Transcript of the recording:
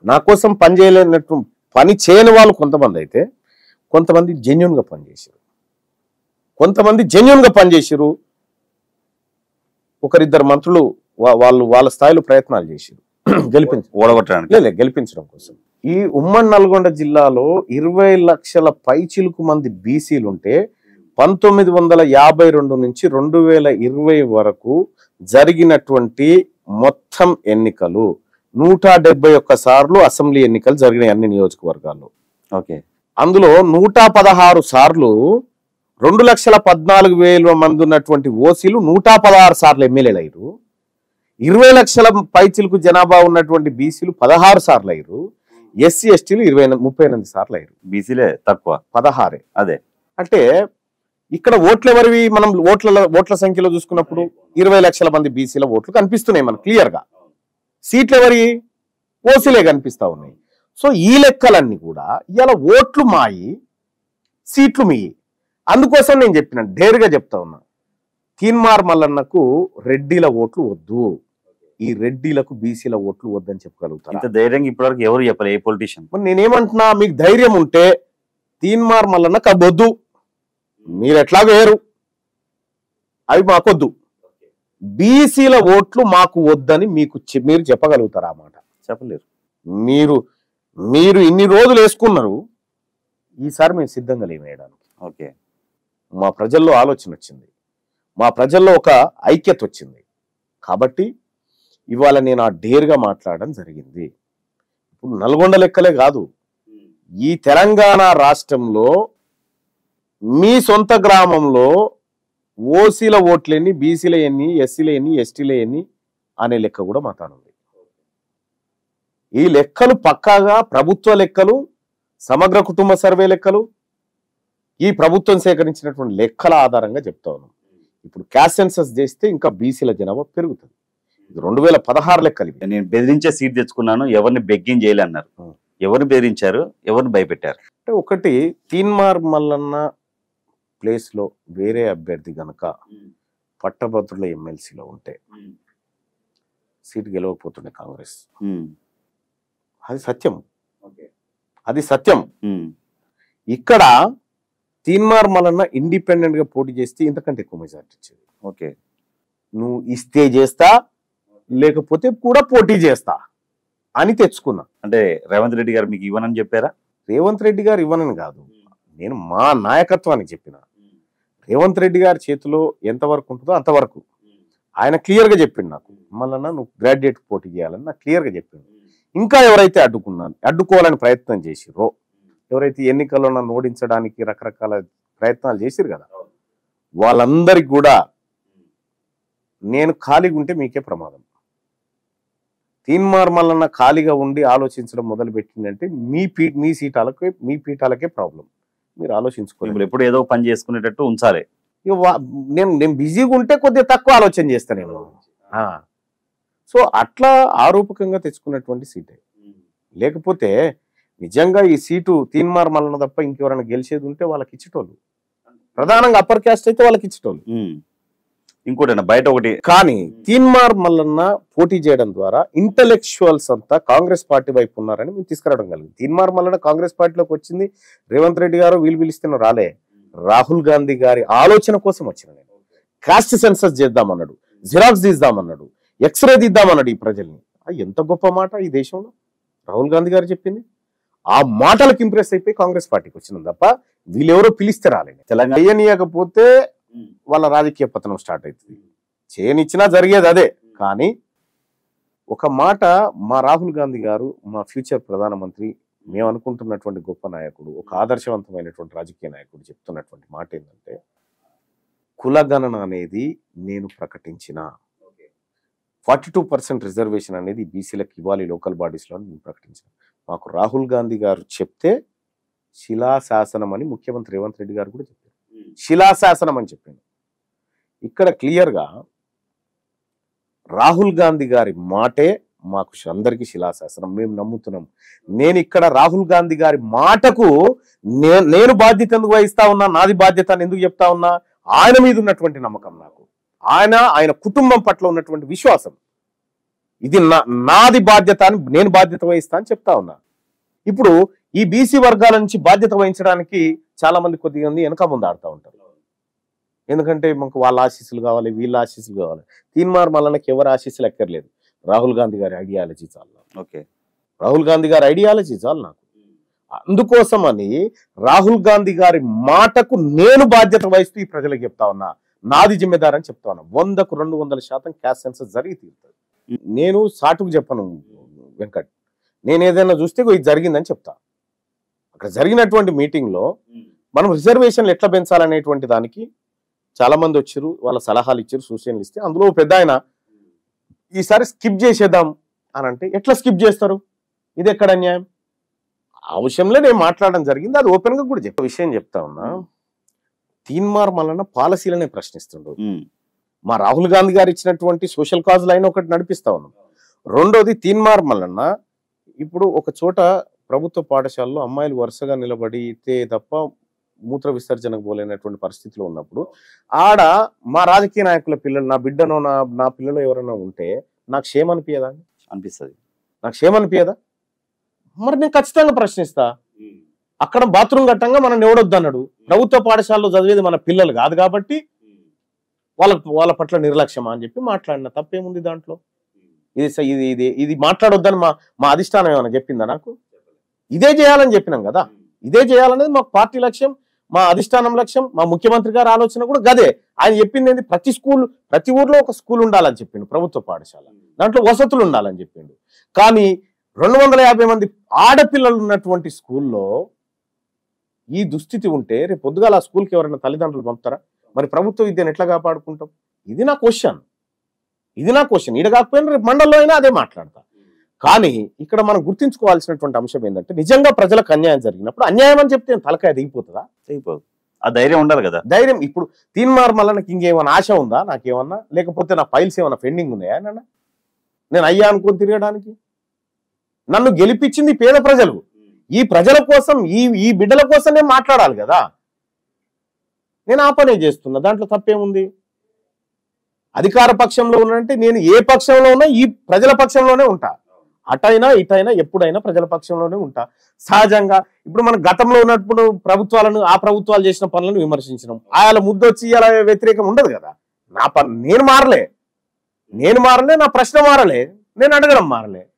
నా కోసం పని చేయలేనట్టు పని చేయని వాళ్ళు కొంతమంది అయితే, కొంతమంది జెన్యున్గా పనిచేసారు, కొంతమంది జెన్యున్గా పనిచేసారు. ఒకరిద్దరు మంత్రులు వాళ్ళు వాళ్ళ స్థాయిలో ప్రయత్నాలు చేశారు ఓడగొట్టడానికి, గెలిపించడం కోసం. ఈ ఉమ్మడి నల్గొండ జిల్లాలో 20 లక్షల పైచిలుకు మంది బీసీలు ఉంటే 1952 నుంచి 2020 వరకు జరిగినటువంటి మొత్తం ఎన్నికలు 171 సార్లు అసెంబ్లీ ఎన్నికలు జరిగినాయి అన్ని నియోజకవర్గాల్లో. ఓకే, అందులో 116 సార్లు 2,14,000 మంది ఉన్నటువంటి ఓసీలు 116 సార్లు ఎమ్మెల్యేలు అయ్యారు. 20 లక్షల పైచిలకు జనాభా ఉన్నటువంటి బీసీలు 16 సార్లు అయ్యారు. ఎస్సీ ఎస్టీలు 38 సార్లు అయ్యారు. బీసీలే తక్కువ, 16. అదే అంటే ఇక్కడ ఓట్లు ఎవరివి? మనం ఓట్ల సంఖ్యలో చూసుకున్నప్పుడు 20 లక్షల మంది బీసీల ఓట్లు కనిపిస్తున్నాయి మనకు క్లియర్ గా. సీట్లు ఎవరి? ఓసీలే కనిపిస్తా ఉన్నాయి. సో ఈ లెక్కలన్నీ కూడా ఇలా ఓట్లు మాయి, సీట్లు మీ. అందుకోసం నేను చెప్పిన డేరుగా చెప్తా ఉన్నా, తీన్మార్ మల్లన్నకు రెడ్డిల ఓట్లు వద్దు, ఈ రెడ్డిలకు బీసీల ఓట్లు వద్దని చెప్పగలుగుతారు. ఇంత ధైర్యంగా ఇప్పటివరకు ఎవరు చెప్పలే, ఏ పొలిటీషియన్. నేనేమంటున్నా, మీకు ధైర్యం ఉంటే తీన్మార్ మల్లన్న కబ్బొద్దు, మీరు ఎట్లాగో వేరు, అవి మాకొద్దు, బీసీల ఓట్లు మాకు వద్దని మీరు చెప్పగలుగుతారా? ఆ మాట చెప్పలేరు. మీరు ఇన్ని రోజులు వేసుకున్నారు, ఈసారి మేము సిద్ధంగా లేవేయడానికి. ఓకే, మా ప్రజల్లో ఆలోచన వచ్చింది, మా ప్రజల్లో ఒక ఐక్యత వచ్చింది. కాబట్టి ఇవాళ నేను ఆ డేర్గా మాట్లాడడం జరిగింది. ఇప్పుడు నల్గొండ లెక్కలే కాదు, ఈ తెలంగాణ రాష్ట్రంలో మీ సొంత గ్రామంలో ఓసీల ఓట్లెన్ని, బీసీల ఎన్ని, ఎస్సీల ఎన్ని, ఎస్టీల ఎన్ని అనే లెక్క కూడా మాట్లాడుంది. ఈ లెక్కలు పక్కాగా ప్రభుత్వ లెక్కలు, సమగ్ర కుటుంబ సర్వే లెక్కలు, ఈ ప్రభుత్వం సేకరించినటువంటి లెక్కల ఆధారంగా చెప్తా ఉన్నాం. ఇప్పుడు క్యాస్ట్ సెన్సస్ చేస్తే ఇంకా బీసీల జనాభా పెరుగుతుంది. ఇది 2016 లెక్కలు. నేను బెదిరించే సీట్ తెచ్చుకున్నాను, ఎవరిని బెగ్గింగ్ చేయలే అన్నారు. ఎవరిని బెదిరించారు, ఎవరిని భయపెట్టారు? అంటే ఒకటి, తీన్మార్ మల్లన్న ప్లేస్ లో వేరే అభ్యర్థి గనక పట్టభద్రుల ఎమ్మెల్సీలో ఉంటే సీట్ గెలవకపోతుండే కాంగ్రెస్. అది సత్యం, అది సత్యం. ఇక్కడ తీన్మార్ మల్లన్న ఇండిపెండెంట్ గా పోటీ చేస్తే ఇంతకంటే ఎక్కువ మెజార్టీ ఇచ్చేది. ఓకే, నువ్వు ఇస్తే చేస్తా, లేకపోతే కూడా పోటీ చేస్తా అని తెచ్చుకున్నా. అంటే రేవంత్ రెడ్డి గారు మీకు ఇవ్వనని చెప్పారా? రేవంత్ రెడ్డి గారు ఇవ్వనని కాదు, నేను మా నాయకత్వానికి చెప్పిన. రేవంత్ రెడ్డి గారి చేతిలో ఎంతవరకు ఉంటుందో అంతవరకు ఆయన క్లియర్గా చెప్పిండు. నాకు మల్లన్న నువ్వు గ్రాడ్యుయేట్ పోటీ చేయాలని నాకు క్లియర్గా చెప్పిండు. ఇంకా ఎవరైతే అడ్డుకోవాలని ప్రయత్నం చేసిరో, ఎవరైతే ఎన్నికల్లో నన్ను ఓడించడానికి రకరకాల ప్రయత్నాలు చేసిరు కదా, వాళ్ళందరికి కూడా నేను ఖాళీగా ఉంటే మీకే ప్రమాదం. తీన్మార్ మల్లన్న ఖాళీగా ఉండి ఆలోచించడం మొదలు పెట్టిందంటే మీ పీఠాలకే ప్రాబ్లం. మీరు ఆలోచించుకోవాలి. ఎప్పుడు ఏదో పని చేసుకునేటట్టు ఉంచాలి. నేను బిజీగా ఉంటే కొద్దిగా తక్కువ ఆలోచన చేస్తానేమో. సో అట్లా ఆరూపకంగా తెచ్చుకున్నటువంటి సీటే. లేకపోతే నిజంగా ఈ సీటు తీన్మార్ మల్లన్న తప్ప ఇంకెవరైనా గెలిచేది ఉంటే వాళ్ళకి ఇచ్చేటోళ్ళు, ప్రధానంగా అప్పర్ క్యాస్ట్ అయితే వాళ్ళకి ఇచ్చేటోళ్ళు. ఇంకోటి బయట ఒకటి, కానీ తీన్మార్ మల్లన్న పోటీ చేయడం ద్వారా ఇంటలెక్చువల్స్ అంతా కాంగ్రెస్ పార్టీ వైపు ఉన్నారని మేము తీసుకురావడం కలిగింది. తీన్మార్ మల్లన్న కాంగ్రెస్ పార్టీలోకి వచ్చింది రేవంత్ రెడ్డి గారు వీళ్ళు పిలిస్తున్న రాలే, రాహుల్ గాంధీ గారి ఆలోచన కోసం వచ్చిన. నేను కాస్ట్ సెన్సస్ చేద్దామన్నాడు, జిరాక్స్ తీద్దామన్నాడు, ఎక్స్రే తీద్దామన్నాడు ఈ ప్రజల్ని. ఎంత గొప్ప మాట ఈ దేశంలో రాహుల్ గాంధీ గారు చెప్పింది. ఆ మాటలకు ఇంప్రెస్ అయిపోయి కాంగ్రెస్ పార్టీకి వచ్చినాం తప్ప వీళ్ళెవరో పిలిస్తే రాలేదు. తెలంగాణ చేయనీయకపోతే వాళ్ళ రాజకీయ పతనం స్టార్ట్ అవుతుంది. చేయనిచ్చినా జరిగేది అదే. కానీ ఒక మాట, మా రాహుల్ గాంధీ గారు మా ఫ్యూచర్ ప్రధానమంత్రి, మేము అనుకుంటున్నటువంటి గొప్ప నాయకుడు, ఒక ఆదర్శవంతమైనటువంటి రాజకీయ నాయకుడు చెప్తున్నటువంటి మాట ఏంటంటే, కులగణన అనేది నేను ప్రకటించిన 42% రిజర్వేషన్ అనేది బీసీలకు ఇవ్వాలి లోకల్ బాడీస్లో అని నేను ప్రకటించిన. మాకు రాహుల్ గాంధీ గారు చెప్తే శిలాశాసనం అని ముఖ్యమంత్రి రేవంత్ రెడ్డి గారు కూడా చెప్పారు. శిలాశాసనం అని చెప్పింది. ఇక్కడ క్లియర్గా రాహుల్ గాంధీ గారి మాటే మాకు అందరికీ శిలాశాసనం, మేము నమ్ముతున్నాం. నేను ఇక్కడ రాహుల్ గాంధీ గారి మాటకు నేను బాధ్యత ఎందుకు వహిస్తా ఉన్నా, నాది బాధ్యత అని ఎందుకు చెప్తా ఉన్నా, ఆయన మీద ఉన్నటువంటి నమ్మకం నాకు, ఆయన కుటుంబం పట్ల ఉన్నటువంటి విశ్వాసం. ఇది నాది బాధ్యత అని నేను బాధ్యత వహిస్తా అని చెప్తా ఉన్నా. ఇప్పుడు ఈ బీసీ వర్గాల నుంచి బాధ్యత వహించడానికి చాలా మంది కొద్దిగా వెనక ముందు ఆడుతూ ఉంటారు. ఎందుకంటే మాకు వాళ్ళ ఆశీస్సులు కావాలి, వీళ్ళ ఆశీస్సులు కావాలి. తీన్మార్ మల్లన్నకి ఎవరు ఆశీస్సులు ఎక్కర్లేదు. రాహుల్ గాంధీ గారి ఐడియాలజీ చాలు. ఓకే, రాహుల్ గాంధీ గారి ఐడియాలజీ చాలు నాకు. అందుకోసమని రాహుల్ గాంధీ గారి మాటకు నేను బాధ్యత వహిస్తూ ఈ ప్రజలకు చెప్తా ఉన్నా, నాది జిమ్మెదారు అని చెప్తా ఉన్నా. 100కు 200% క్యాస్ట్ సెన్సస్ జరిగి తీరుతుంది. నేను సాటుకు చెప్పను వెంకట్. నేను ఏదైనా చూస్తే ఇది జరిగిందని చెప్తా. అక్కడ జరిగినటువంటి మీటింగ్లో మనం రిజర్వేషన్లు ఎట్లా పెంచాలనేటువంటి దానికి చాలా మంది వచ్చారు, వాళ్ళ సలహాలు ఇచ్చారు, సూచనలు ఇస్తే అందులో పెద్ద ఆయన ఈసారి స్కిప్ చేసేద్దాం అని అంటే ఎట్లా స్కిప్ చేస్తారు? ఇది ఎక్కడ అన్యాయం? ఆ విషయంలో నేను మాట్లాడడం జరిగింది. అది ఓపెన్ గా కూడా చెప్పే విషయం చెప్తా ఉన్నా. తీన్మార్ మల్లన్న పాలసీలనే ప్రశ్నిస్తుండ్రు. మా రాహుల్ గాంధీ గారు ఇచ్చినటువంటి సోషల్ కాజ్ లైన్ ఒకటి నడిపిస్తా ఉన్నాం. రెండోది తీన్మార్ మల్లన్న ఇప్పుడు ఒక చోట ప్రభుత్వ పాఠశాలలో అమ్మాయిలు వరుసగా నిలబడితే తప్ప మూత్ర విసర్జనకు పోలేనటువంటి పరిస్థితిలో ఉన్నప్పుడు ఆడ మా రాజకీయ నాయకుల పిల్లలు, నా బిడ్డనో నా పిల్లలు ఎవరైనా ఉంటే నాకు క్షేమ అనిపించదా? అనిపిస్తుంది. నాకు క్షేమ అనిపించదా? మరి నేను ఖచ్చితంగా ప్రశ్నిస్తా. అక్కడ బాత్రూమ్ కట్టంగా మనం ఎవడొద్దు అన్నాడు. ప్రభుత్వ పాఠశాలలో చదివేది మన పిల్లలు కాదు కాబట్టి వాళ్ళ పట్ల నిర్లక్ష్యమా అని చెప్పి మాట్లాడిన తప్పేముంది దాంట్లో? ఇది మాట్లాడొద్దని మా అధిష్టానం ఏమైనా చెప్పిందా నాకు? ఇదే చేయాలని చెప్పినాం కదా. ఇదే చేయాలనేది మా పార్టీ లక్ష్యం, మా అధిష్టానం లక్ష్యం, మా ముఖ్యమంత్రి గారి ఆలోచన కూడా గదే. ఆయన చెప్పింది ఏంటి? ప్రతి ఊర్లో ఒక స్కూల్ ఉండాలని చెప్పిండు, ప్రభుత్వ పాఠశాల, దాంట్లో వసతులు ఉండాలని చెప్పిండు. కానీ 250 మంది ఆడపిల్లలు ఉన్నటువంటి స్కూల్లో ఈ దుస్థితి ఉంటే రేపు పొద్దుగాల ఆ స్కూల్కి ఎవరైనా తల్లిదండ్రులు పంపుతారా? మరి ప్రభుత్వ విద్యను ఎట్లా కాపాడుకుంటాం? ఇది నా క్వశ్చన్. ఈడ కాకపోయినా రేపు మండలంలో అయినా అదే మాట్లాడతా. కానీ ఇక్కడ మనం గుర్తించుకోవాల్సినటువంటి అంశం ఏంటంటే, నిజంగా ప్రజలకు అన్యాయం జరిగినప్పుడు అన్యాయం అని చెప్తే తలకాయ దిగిపోతుందా? అయిపోదు. ఆ ధైర్యం ఉండాలి కదా. ధైర్యం ఇప్పుడు తీన్మార్ మల్లన్నకి ఇంకేమైనా ఆశ ఉందా నాకేమన్నా? లేకపోతే నా ఫైల్స్ ఏమైనా పెండింగ్ ఉన్నాయా? నేను అయ్యా అనుకుని తిరగడానికి? నన్ను గెలిపించింది పేద ప్రజలు. ఈ ప్రజల కోసం, ఈ బిడ్డల కోసం నేను మాట్లాడాలి కదా. నేను ఆ పనే చేస్తున్నా. దాంట్లో తప్పేముంది? అధికార పక్షంలో ఉన్నంటే నేను ఏ పక్షంలో ఉన్నా ఈ ప్రజల పక్షంలోనే ఉంటా. అటైనా ఇటైనా ఎప్పుడైనా ప్రజల పక్షంలోనే ఉంటా. సహజంగా ఇప్పుడు మనం గతంలో ఉన్నప్పుడు ఆ ప్రభుత్వాలు చేసిన పనులను విమర్శించినాం. ఆయన ముద్దొచ్చి ఇలా వ్యతిరేకం ఉండదు కదా. నేను మారలే, నా ప్రశ్న మారలే, నేను అడగడం మారలే.